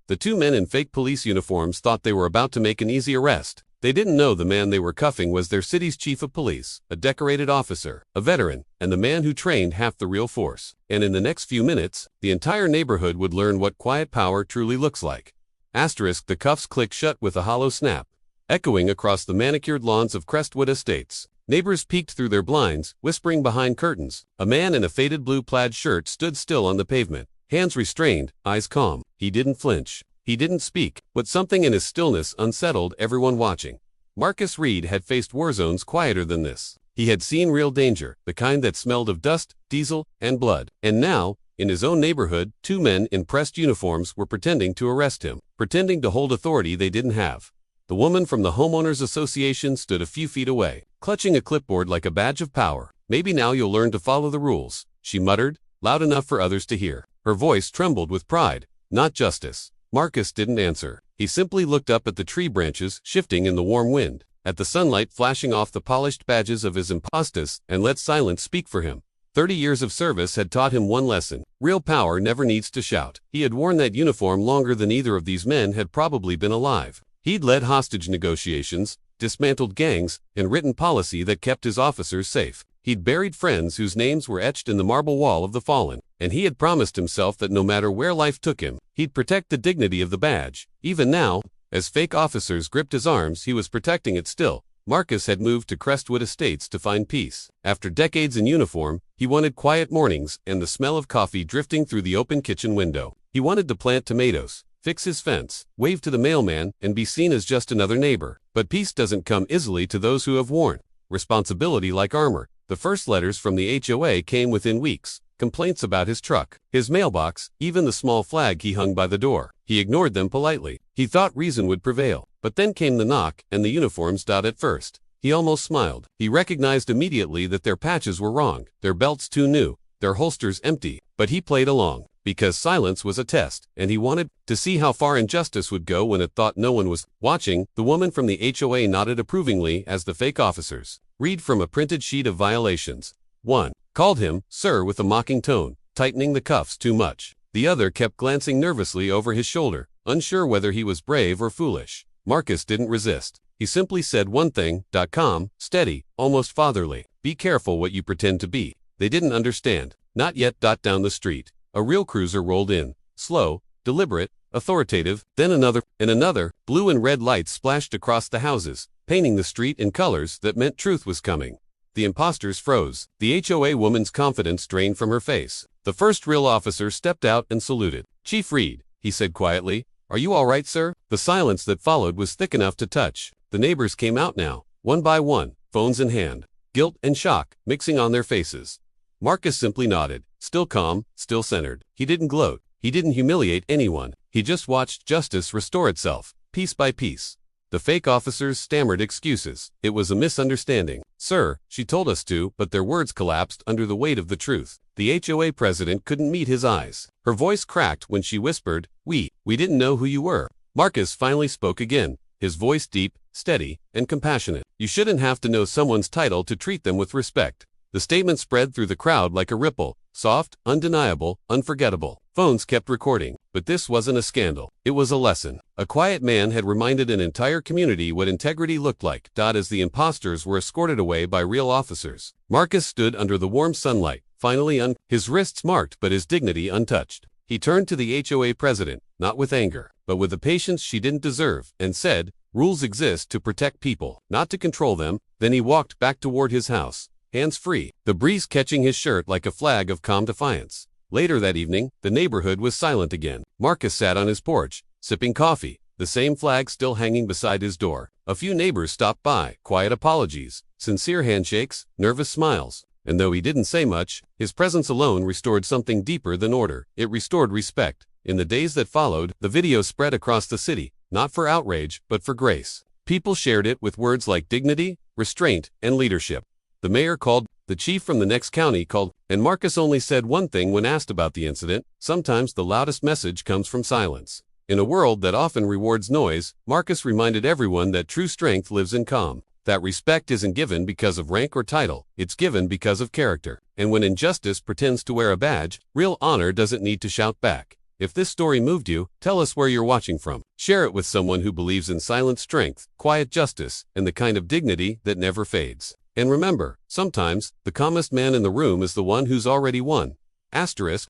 The two men in fake police uniforms thought they were about to make an easy arrest. They didn't know the man they were cuffing was their city's chief of police, a decorated officer, a veteran, and the man who trained half the real force. And in the next few minutes, the entire neighborhood would learn what quiet power truly looks like. Asterisk, the cuffs click shut with a hollow snap, echoing across the manicured lawns of Crestwood Estates. Neighbors peeked through their blinds, whispering behind curtains. A man in a faded blue plaid shirt stood still on the pavement, hands restrained, eyes calm. He didn't flinch. He didn't speak, but something in his stillness unsettled everyone watching. Marcus Reed had faced war zones quieter than this. He had seen real danger, the kind that smelled of dust, diesel, and blood. And now, in his own neighborhood, two men in pressed uniforms were pretending to arrest him, pretending to hold authority they didn't have. The woman from the Homeowners Association stood a few feet away, clutching a clipboard like a badge of power. "Maybe now you'll learn to follow the rules," she muttered, loud enough for others to hear. Her voice trembled with pride, not justice. Marcus didn't answer. He simply looked up at the tree branches shifting in the warm wind, at the sunlight flashing off the polished badges of his impostus, and let silence speak for him. 30 years of service had taught him one lesson: real power never needs to shout. He had worn that uniform longer than either of these men had probably been alive. He'd led hostage negotiations, dismantled gangs, and written policy that kept his officers safe. He'd buried friends whose names were etched in the marble wall of the fallen, and he had promised himself that no matter where life took him, he'd protect the dignity of the badge. Even now, as fake officers gripped his arms, he was protecting it still. Marcus had moved to Crestwood Estates to find peace. After decades in uniform, he wanted quiet mornings and the smell of coffee drifting through the open kitchen window. He wanted to plant tomatoes, fix his fence, wave to the mailman, and be seen as just another neighbor. But peace doesn't come easily to those who have worn responsibility like armor. The first letters from the HOA came within weeks. Complaints about his truck, his mailbox, even the small flag he hung by the door. He ignored them politely. He thought reason would prevail. But then came the knock, and the uniforms dot at first. He almost smiled. He recognized immediately that their patches were wrong, their belts too new, their holsters empty. But he played along, because silence was a test, and he wanted to see how far injustice would go when it thought no one was watching. The woman from the HOA nodded approvingly as the fake officers read from a printed sheet of violations. One called him sir with a mocking tone, tightening the cuffs too much. The other kept glancing nervously over his shoulder, unsure whether he was brave or foolish. Marcus didn't resist. He simply said one thing, calm, steady, almost fatherly. Be careful what you pretend to be. They didn't understand. Not yet. Down the street, a real cruiser rolled in, slow, deliberate, authoritative, then another, and another. Blue and red lights splashed across the houses, painting the street in colors that meant truth was coming. The imposters froze. The HOA woman's confidence drained from her face. The first real officer stepped out and saluted. "Chief Reed," he said quietly. "Are you all right, sir?" The silence that followed was thick enough to touch. The neighbors came out now, one by one, phones in hand, guilt and shock mixing on their faces. Marcus simply nodded, still calm, still centered. He didn't gloat. He didn't humiliate anyone. He just watched justice restore itself, piece by piece. The fake officers stammered excuses. It was a misunderstanding. "Sir, she told us to," but their words collapsed under the weight of the truth. The HOA president couldn't meet his eyes. Her voice cracked when she whispered, we didn't know who you were." Marcus finally spoke again, his voice deep, steady, and compassionate. "You shouldn't have to know someone's title to treat them with respect." The statement spread through the crowd like a ripple, soft, undeniable, unforgettable. Phones kept recording, but this wasn't a scandal. It was a lesson. A quiet man had reminded an entire community what integrity looked like. As the imposters were escorted away by real officers, Marcus stood under the warm sunlight, finally his wrists marked but his dignity untouched. He turned to the HOA president, not with anger, but with a patience she didn't deserve, and said, "Rules exist to protect people, not to control them." Then he walked back toward his house, hands free, the breeze catching his shirt like a flag of calm defiance. Later that evening, the neighborhood was silent again. Marcus sat on his porch, sipping coffee, the same flag still hanging beside his door. A few neighbors stopped by, quiet apologies, sincere handshakes, nervous smiles. And though he didn't say much, his presence alone restored something deeper than order. It restored respect. In the days that followed, the video spread across the city, not for outrage, but for grace. People shared it with words like dignity, restraint, and leadership. The mayor called, the chief from the next county called, and Marcus only said one thing when asked about the incident: sometimes the loudest message comes from silence. In a world that often rewards noise, Marcus reminded everyone that true strength lives in calm. That respect isn't given because of rank or title, it's given because of character. And when injustice pretends to wear a badge, real honor doesn't need to shout back. If this story moved you, tell us where you're watching from. Share it with someone who believes in silent strength, quiet justice, and the kind of dignity that never fades. And remember, sometimes, the calmest man in the room is the one who's already won. Asterisk,